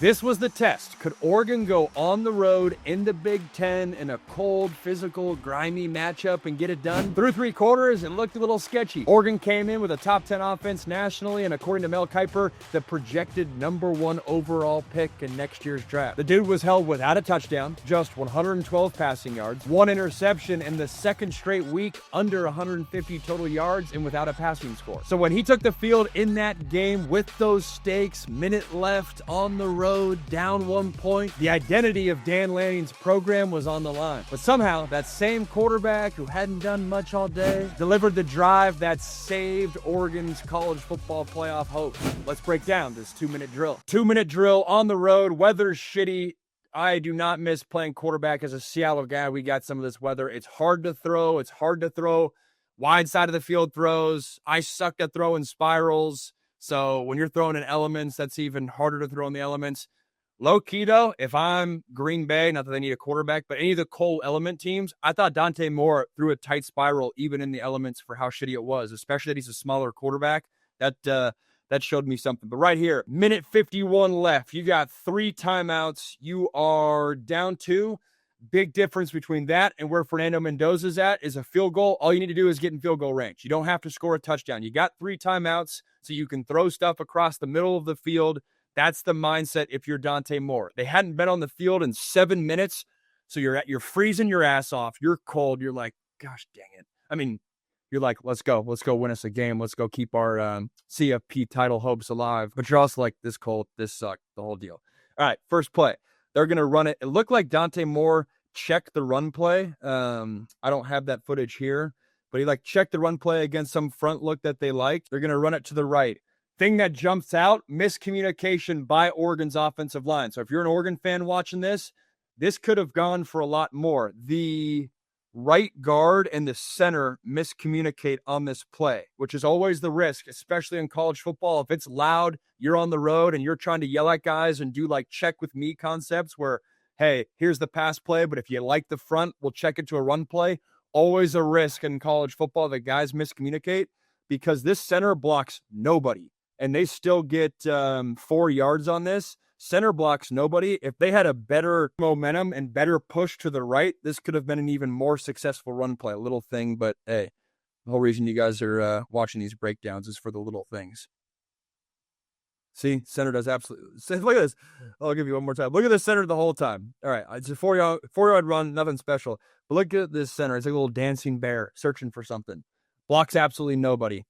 This was the test. Could Oregon go on the road in the Big Ten in a cold, physical, grimy matchup and get it done? Through 3 quarters, it looked a little sketchy. Oregon came in with a top 10 offense nationally, and according to Mel Kiper, the projected #1 overall pick in next year's draft. The dude was held without a touchdown, just 112 passing yards, 1 interception in the second straight week, under 150 total yards, and without a passing score. So when he took the field in that game with those stakes, minute left on the road, down 1 point, the identity of Dan Lanning's program was on the line. But somehow, that same quarterback who hadn't done much all day delivered the drive that saved Oregon's college football playoff hopes. Let's break down this 2-minute drill. 2-minute drill on the road, weather's shitty. I do not miss playing quarterback as a Seattle guy. We got some of this weather. It's hard to throw. It's hard to throw wide side of the field throws. I suck at throwing spirals. So when you're throwing in elements, that's even harder to throw in the elements. Low key though, if I'm Green Bay, not that they need a quarterback, but any of the cold element teams, I thought Dante Moore threw a tight spiral even in the elements for how shitty it was, especially that he's a smaller quarterback. That showed me something. But right here, minute 51 left. You got 3 timeouts. You are down 2. Big difference between that and where Fernando Mendoza's at is a field goal. All you need to do is get in field goal range. You don't have to score a touchdown. You got 3 timeouts, so you can throw stuff across the middle of the field. That's the mindset if you're Dante Moore. They hadn't been on the field in 7 minutes, so you're freezing your ass off. You're cold. You're like, gosh dang it. I mean, you're like, let's go win us a game. Let's go keep our CFP title hopes alive. But you're also like, this cold, this sucked, the whole deal. All right, first play. They're going to run it. It looked like Dante Moore checked the run play. I don't have that footage here, but he checked the run play against some front look that they liked. They're going to run it to the right. Thing that jumps out, miscommunication by Oregon's offensive line. So if you're an Oregon fan watching this could have gone for a lot more. The right guard and the center miscommunicate on this play, which is always the risk, especially in college football. If it's loud, you're on the road and you're trying to yell at guys and do check with me concepts where, hey, here's the pass play, but if you like the front, we'll check it to a run play. Always a risk in college football that guys miscommunicate because this center blocks nobody and they still get 4 yards on this. Center blocks nobody. If they had a better momentum and better push to the right, this could have been an even more successful run play. A little thing, but hey, the whole reason you guys are watching these breakdowns is for the little things. See, center does absolutely. Look at this. I'll give you one more time. Look at the center the whole time. All right, it's a 4-yard run, nothing special. But look at this center. It's like a little dancing bear searching for something. Blocks absolutely nobody.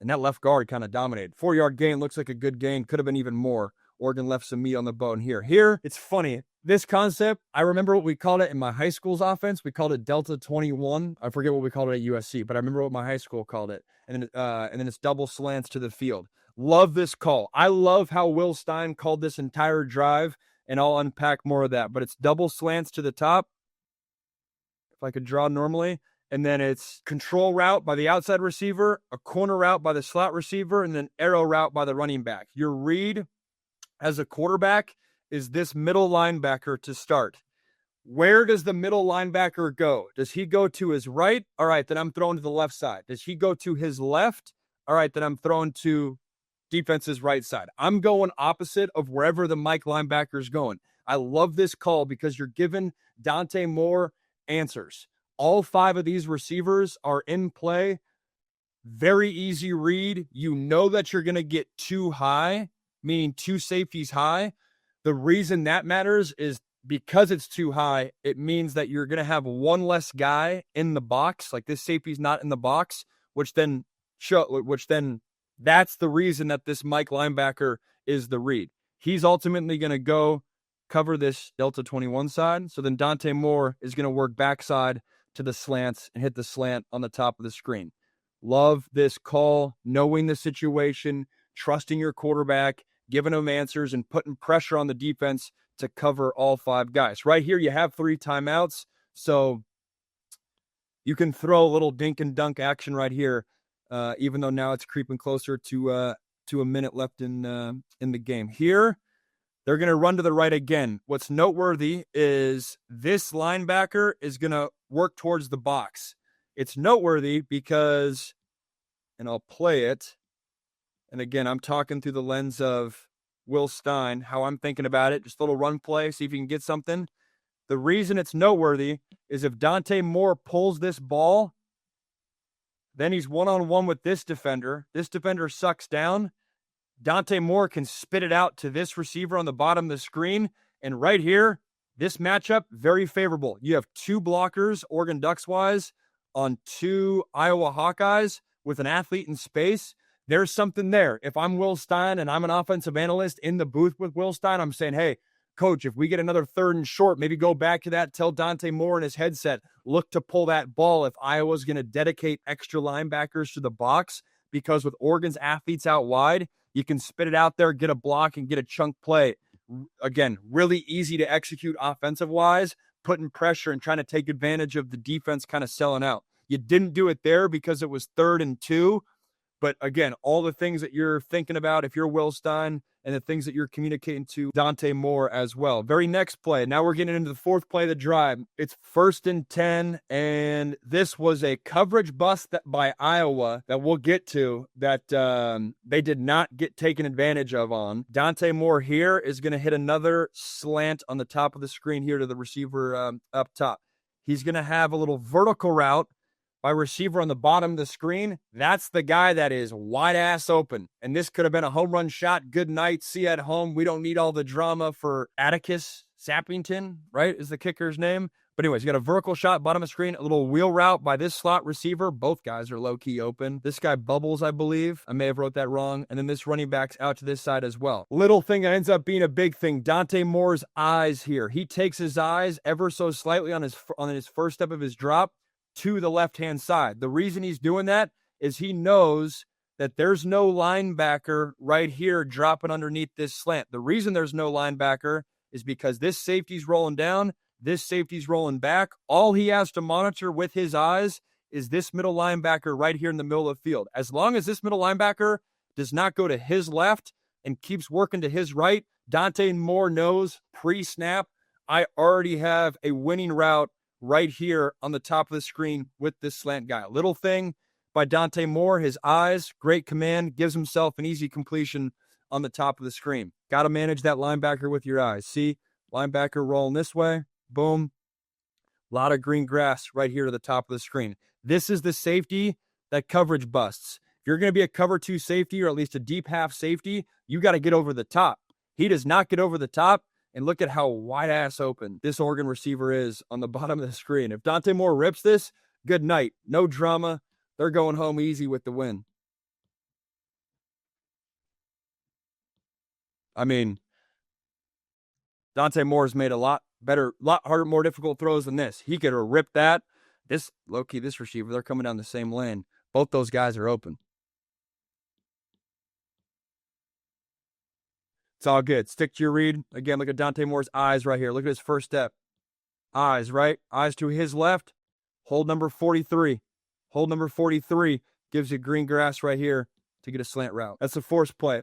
And that left guard kind of dominated. 4-yard gain looks like a good gain. Could have been even more. Oregon left some meat on the bone here. Here, it's funny. This concept, I remember what we called it in my high school's offense. We called it Delta 21. I forget what we called it at USC, but I remember what my high school called it. And then it's double slants to the field. Love this call. I love how Will Stein called this entire drive, and I'll unpack more of that. But it's double slants to the top, if I could draw normally. And then it's control route by the outside receiver, a corner route by the slot receiver, and then arrow route by the running back. Your read as a quarterback is this middle linebacker to start. Where does the middle linebacker go? Does he go to his right? All right, then I'm throwing to the left side. Does he go to his left? All right, then I'm throwing to defense's right side. I'm going opposite of wherever the Mike linebacker is going. I love this call because you're giving Dante Moore answers. All 5 of these receivers are in play. Very easy read. You know that you're going to get 2 high, meaning 2 safeties high. The reason that matters is because it's too high, it means that you're going to have 1 less guy in the box. Like this safety's not in the box, which then that's the reason that this Mike linebacker is the read. He's ultimately going to go cover this Delta 21 side. So then Dante Moore is going to work backside to the slants and hit the slant on the top of the screen. Love this call, knowing the situation, trusting your quarterback, giving him answers, and putting pressure on the defense to cover all 5 guys. Right here, you have 3 timeouts, so you can throw a little dink and dunk action right here, even though now it's creeping closer to a minute left in the game. Here, they're going to run to the right again. What's noteworthy is this linebacker is going to work towards the box. It's noteworthy because, and I'll play it, and again, I'm talking through the lens of Will Stein, how I'm thinking about it. Just a little run play, see if you can get something. The reason it's noteworthy is if Dante Moore pulls this ball, then he's one-on-one with this defender. This defender sucks down. Dante Moore can spit it out to this receiver on the bottom of the screen. And right here, this matchup, very favorable. You have two blockers, Oregon Ducks-wise, on two Iowa Hawkeyes with an athlete in space. There's something there. If I'm Will Stein and I'm an offensive analyst in the booth with Will Stein, I'm saying, hey, coach, if we get another 3rd and short, maybe go back to that, tell Dante Moore in his headset, look to pull that ball if Iowa's going to dedicate extra linebackers to the box, because with Oregon's athletes out wide, you can spit it out there, get a block, and get a chunk play. Again, really easy to execute offensive-wise, putting pressure and trying to take advantage of the defense kind of selling out. You didn't do it there because it was 3rd and 2. But again, all the things that you're thinking about if you're Will Stein and the things that you're communicating to Dante Moore as well. Very next play. Now we're getting into the 4th play of the drive. It's 1st and 10, and this was a coverage bust by Iowa that we'll get to that they did not get taken advantage of on. Dante Moore here is going to hit another slant on the top of the screen here to the receiver up top. He's going to have a little vertical route by receiver on the bottom of the screen. That's the guy that is wide ass open. And this could have been a home run shot. Good night. See you at home. We don't need all the drama for Atticus Sappington, right? Is the kicker's name. But anyways, you got a vertical shot, bottom of the screen, a little wheel route by this slot receiver. Both guys are low-key open. This guy bubbles, I believe. I may have wrote that wrong. And then this running back's out to this side as well. Little thing that ends up being a big thing. Dante Moore's eyes here. He takes his eyes ever so slightly on his first step of his drop to the left-hand side. The reason he's doing that is he knows that there's no linebacker right here dropping underneath this slant. The reason there's no linebacker is because this safety's rolling down, this safety's rolling back. All he has to monitor with his eyes is this middle linebacker right here in the middle of the field. As long as this middle linebacker does not go to his left and keeps working to his right, Dante Moore knows pre-snap, I already have a winning route right here on the top of the screen with this slant guy. Little thing by Dante Moore, his eyes, great command, gives himself an easy completion on the top of the screen. Got to manage that linebacker with your eyes. See, linebacker rolling this way, boom. A lot of green grass right here to the top of the screen. This is the safety that coverage busts. If you're going to be a cover 2 safety or at least a deep half safety, you got to get over the top. He does not get over the top. And look at how wide-ass open this Oregon receiver is on the bottom of the screen. If Dante Moore rips this, good night. No drama. They're going home easy with the win. I mean, Dante Moore's made a lot harder, more difficult throws than this. He could have ripped that. This, low-key, this receiver, they're coming down the same lane. Both those guys are open. It's all good. Stick to your read. Again, look at Dante Moore's eyes right here. Look at his first step. Eyes, right? Eyes to his left. Hold number 43. Hold number 43 gives you green grass right here to get a slant route. That's the fourth play.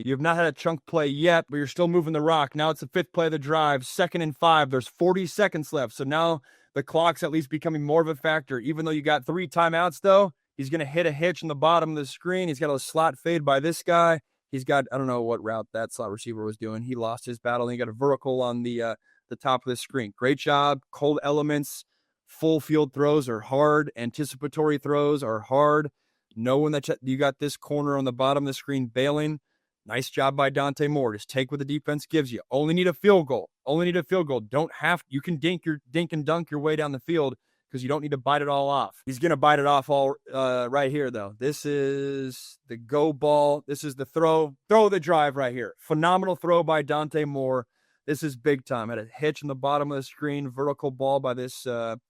You have not had a chunk play yet, but you're still moving the rock. Now it's the 5th play of the drive. 2nd and 5. There's 40 seconds left. So now the clock's at least becoming more of a factor. Even though you got 3 timeouts, though, he's going to hit a hitch on the bottom of the screen. He's got a slot fade by this guy. He's got, I don't know what route that slot receiver was doing. He lost his battle, and he got a vertical on the top of the screen. Great job. Cold elements. Full field throws are hard. Anticipatory throws are hard. Knowing that you got this corner on the bottom of the screen bailing. Nice job by Dante Moore. Just take what the defense gives you. Only need a field goal. You can dink and dunk your way down the field because you don't need to bite it all off. He's going to bite it off all right here, though. This is the go ball. This is the throw of the drive right here. Phenomenal throw by Dante Moore. This is big time. Had a hitch in the bottom of the screen, vertical ball by this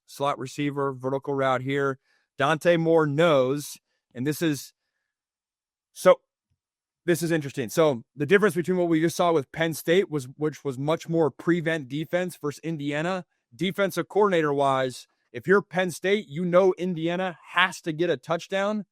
slot receiver, vertical route here. Dante Moore knows, and this is interesting. So the difference between what we just saw with Penn State which was much more prevent defense versus Indiana. Defensive coordinator-wise, if you're Penn State, you know Indiana has to get a touchdown.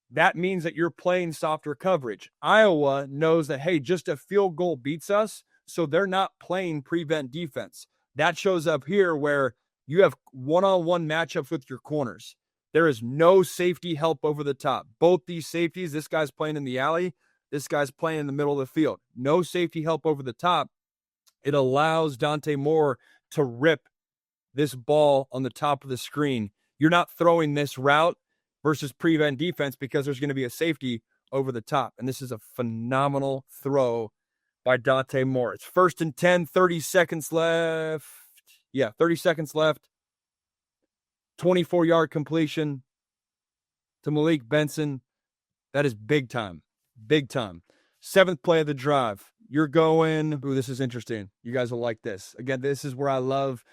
That means that you're playing softer coverage. Iowa knows that, hey, just a field goal beats us, so they're not playing prevent defense. That shows up here where you have one-on-one matchups with your corners. There is no safety help over the top. Both these safeties, this guy's playing in the alley, This guy's playing in the middle of the field. No safety help over the top. It allows Dante Moore to rip this ball on the top of the screen. You're not throwing this route versus prevent defense because there's going to be a safety over the top. And this is a phenomenal throw by Dante Moore. It's 1st and 10, 30 seconds left. Yeah, 30 seconds left. 24-yard completion to Malik Benson. That is big time. Big time. 7th play of the drive. You're going, ooh, this is interesting. You guys will like this. Again, this is where I love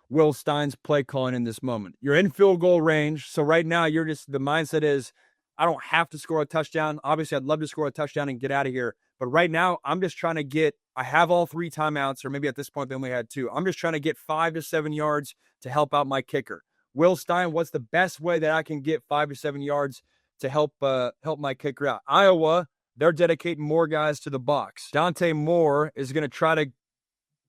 Will Stein's play calling in this moment. You're in field goal range. So right now, the mindset is, I don't have to score a touchdown. Obviously, I'd love to score a touchdown and get out of here. But right now, I'm just trying to I have all 3 timeouts, or maybe at this point, they only had 2. I'm just trying to get 5 to 7 yards to help out my kicker. Will Stein, what's the best way that I can get 5 to 7 yards to help my kicker out? Iowa, they're dedicating more guys to the box. Dante Moore is going to try to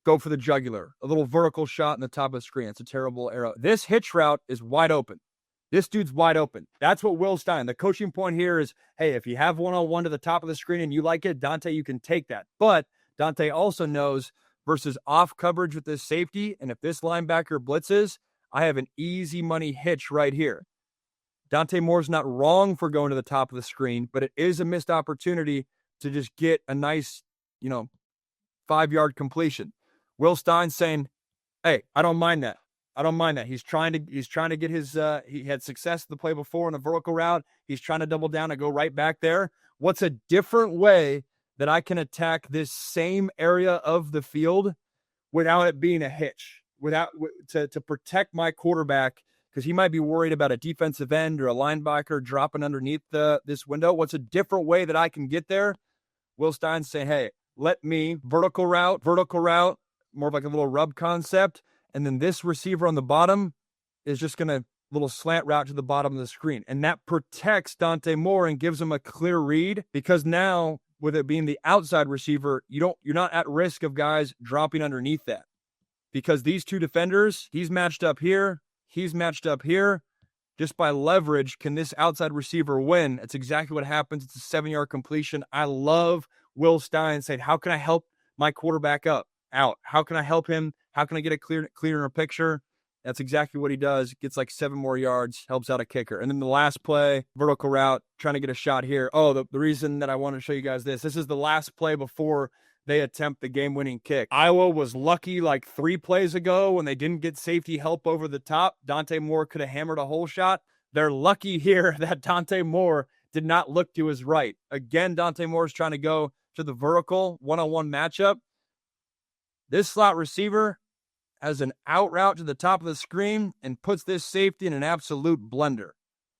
go for the jugular. A little vertical shot in the top of the screen. It's a terrible arrow. This hitch route is wide open. This dude's wide open. That's what Will Stein, the coaching point here is, hey, if you have one-on-one to the top of the screen and you like it, Dante, you can take that. But Dante also knows versus off coverage with this safety, and if this linebacker blitzes, I have an easy money hitch right here. Dante Moore's not wrong for going to the top of the screen, but it is a missed opportunity to just get a nice, 5-yard completion. Will Stein saying, hey, I don't mind that. I don't mind that. He's trying to get his, he had success the play before in a vertical route. He's trying to double down and go right back there. What's a different way that I can attack this same area of the field without it being a hitch, to protect my quarterback, because he might be worried about a defensive end or a linebacker dropping underneath this window. What's a different way that I can get there? Will Stein say, hey, let me vertical route, more of like a little rub concept. And then this receiver on the bottom is just going to little slant route to the bottom of the screen. And that protects Dante Moore and gives him a clear read, because now with it being the outside receiver, you're not at risk of guys dropping underneath that, because these 2 defenders, he's matched up here. Just by leverage, can this outside receiver win? That's exactly what happens. It's a 7-yard completion. I love Will Stein saying, how can I help my quarterback out? How can I help him? How can I get a clearer picture? That's exactly what he does. Gets like 7 more yards, helps out a kicker. And then the last play, vertical route, trying to get a shot here. Oh, the reason that I want to show you guys this is the last play before they attempt the game-winning kick. Iowa was lucky like 3 plays ago when they didn't get safety help over the top. Dante Moore could have hammered a hole shot. They're lucky here that Dante Moore did not look to his right. Again, Dante Moore is trying to go to the vertical one-on-one matchup. This slot receiver has an out route to the top of the screen and puts this safety in an absolute blender.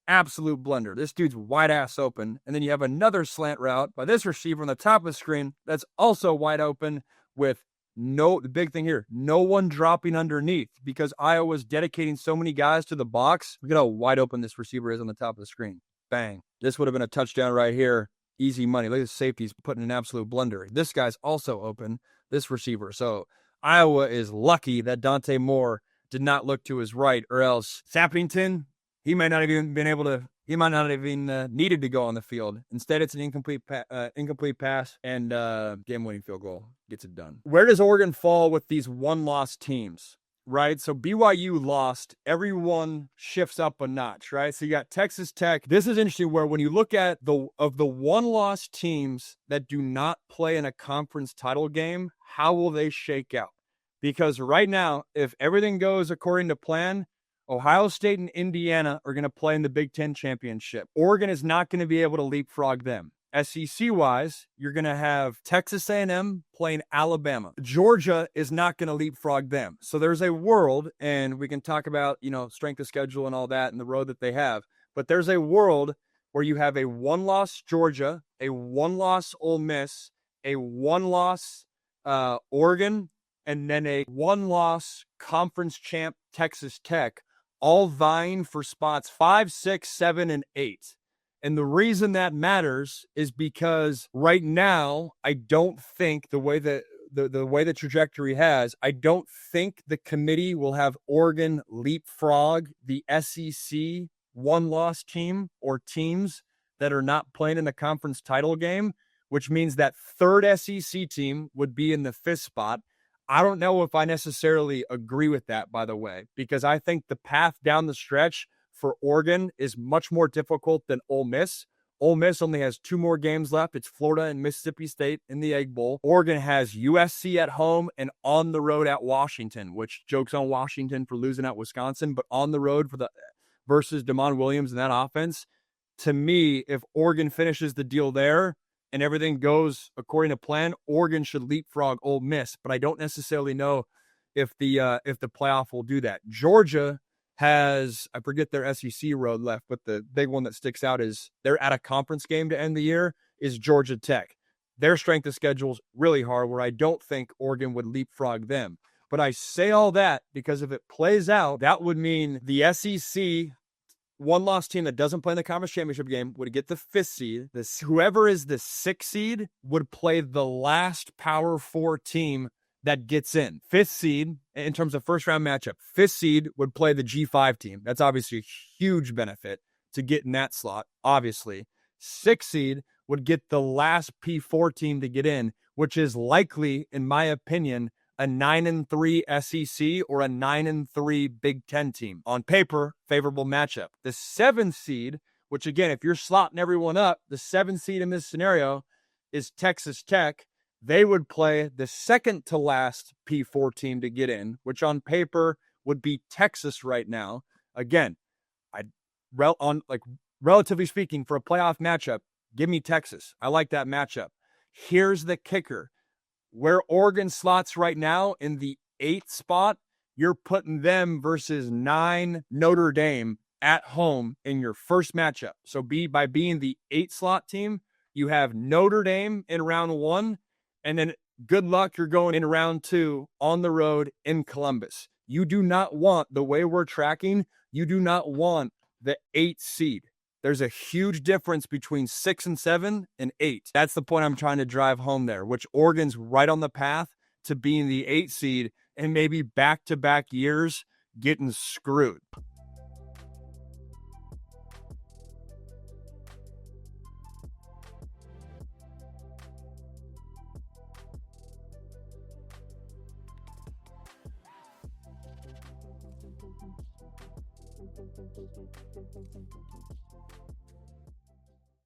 Absolute blender. This dude's wide ass open. And then you have another slant route by this receiver on the top of the screen that's also wide open with the big thing here, no one dropping underneath, because Iowa's dedicating so many guys to the box. Look at how wide open this receiver is on the top of the screen. Bang. This would have been a touchdown right here. Easy money. Look at the safety's putting an absolute blender. This guy's also open, this receiver. So Iowa is lucky that Dante Moore did not look to his right, or else Sappington, he might not have even needed to go on the field. Instead, it's an incomplete pass and game-winning field goal. Gets it done. Where does Oregon fall with these one-loss teams, right? So BYU lost. Everyone shifts up a notch, right? So you got Texas Tech. This is interesting, where when you look at the one-loss teams that do not play in a conference title game, how will they shake out? Because right now, if everything goes according to plan, Ohio State and Indiana are going to play in the Big Ten championship. Oregon is not going to be able to leapfrog them. SEC-wise, you're going to have Texas A&M playing Alabama. Georgia is not going to leapfrog them. So there's a world, and we can talk about, strength of schedule and all that and the road that they have. But there's a world where you have a one-loss Georgia, a one-loss Ole Miss, a one-loss Oregon, and then a one-loss conference champ Texas Tech, all vying for spots 5, 6, 7, and 8. And the reason that matters is because right now, I don't think the way that the trajectory has, I don't think the committee will have Oregon leapfrog the SEC one-loss team or teams that are not playing in the conference title game, which means that third SEC team would be in the fifth spot. I don't know if I necessarily agree with that, by the way, because I think the path down the stretch for Oregon is much more difficult than Ole Miss. Ole Miss only has 2 more games left. It's Florida and Mississippi State in the Egg Bowl. Oregon has USC at home and on the road at Washington, which jokes on Washington for losing at Wisconsin, but on the road for the versus Damon Williams and that offense. To me, if Oregon finishes the deal there and everything goes according to plan, Oregon should leapfrog Ole Miss, but I don't necessarily know if the playoff will do that. Georgia has, I forget their SEC road left, but the big one that sticks out is they're at a conference game to end the year is Georgia Tech. Their strength of schedule is really hard, where I don't think Oregon would leapfrog them. But I say all that because if it plays out, that would mean the SEC one-loss team that doesn't play in the conference championship game would get the 5th seed. Whoever is the 6th seed would play the last Power 4 team that gets in. 5th seed, in terms of first-round matchup, 5th seed would play the G5 team. That's obviously a huge benefit to get in that slot, obviously. 6th seed would get the last P4 team to get in, which is likely, in my opinion, a 9-3 SEC or a 9-3 Big Ten team. On paper, favorable matchup. The 7th seed, which again, if you're slotting everyone up, the 7th seed in this scenario is Texas Tech. They would play the second to last P4 team to get in, which on paper would be Texas right now. Again, relatively speaking, for a playoff matchup, give me Texas. I like that matchup. Here's the kicker. Where Oregon slots right now in the 8th spot, you're putting them versus 9 Notre Dame at home in your first matchup. So by being the 8th slot team, you have Notre Dame in round 1, and then good luck, you're going in round 2 on the road in Columbus. You do not want, the way we're tracking, you do not want the 8th seed. There's a huge difference between 6 and 7 and 8. That's the point I'm trying to drive home there, which Oregon's right on the path to being the 8th seed and maybe back-to-back years getting screwed.